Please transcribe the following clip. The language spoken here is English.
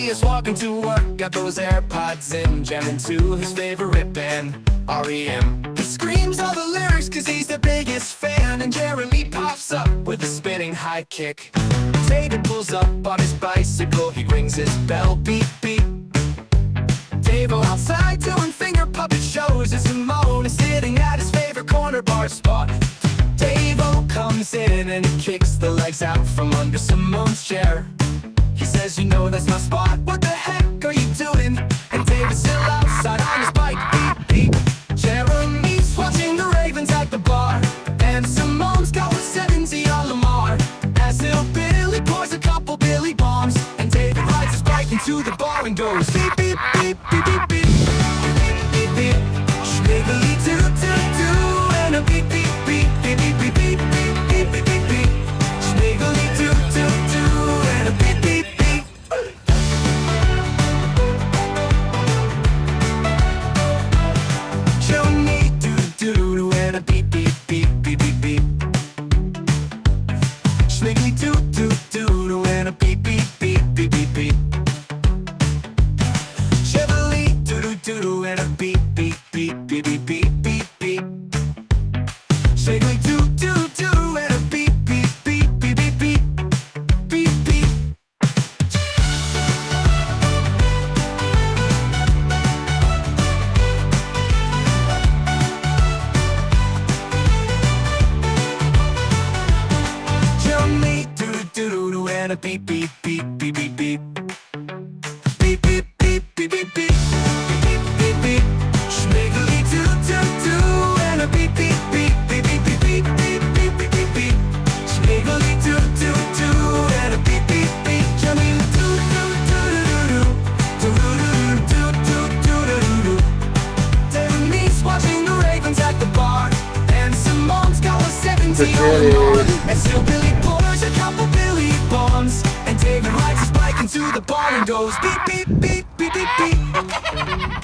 Billy is walking to work, got those AirPods in, jamming to his favorite band, R.E.M. He screams all the lyrics cause he's the biggest fan, and Jeremy pops up with a spinning high kick. David pulls up on his bicycle, he rings his bell, beep beep. Davo outside doing finger puppet shows as Simone is sitting at his favorite corner bar spot. Davo comes in and he kicks the legs out from under Simone's chair. He says, you know that's my spot, what the heck are you doing? And David's still outside on his bike, beep beep. Jeremy's watching the Ravens at the bar, and Simone's got with 70 on Lamar. As Hillbilly pours a couple Billy bombs, and David rides his bike into the bar and goes beep beep beep beep beep beep beep beep beep. Schmiggly doo doo doo, and a beep beep beep beep beep beep beep beep beep beep beep. Schmiggly doo doo doo, and a beep beep beep. Joni doo doo doo, and a beep beep beep beep beep beep. Schmiggly doo doo doo doo, and a beep beep beep beep beep beep. Chevrolet doo doo doo doo, and a beep beep beep beep beep beep beep beep. Schmiggly doo doo doo, and a beep beep beep beep beep beep beep beep. Joni doo doo doo doo, and a beep beep beep beep beep beep. Beep beep beep beep beep beep beep beep beep. Schmiggly doo doo doo, and a beep beep beep beep beep beep beep beep beep beep beep beep. Schmiggly doo doo doo, and a beep beep beep. Joni doo doo doo doo doo doo doo doo doo doo doo. Jeremy's watching the Ravens at the bar, and Simone's got a 70 on the board. And still Billy pours a couple Billy bombs, and David rides his bike into the bar and goes beep beep beep beep beep beep.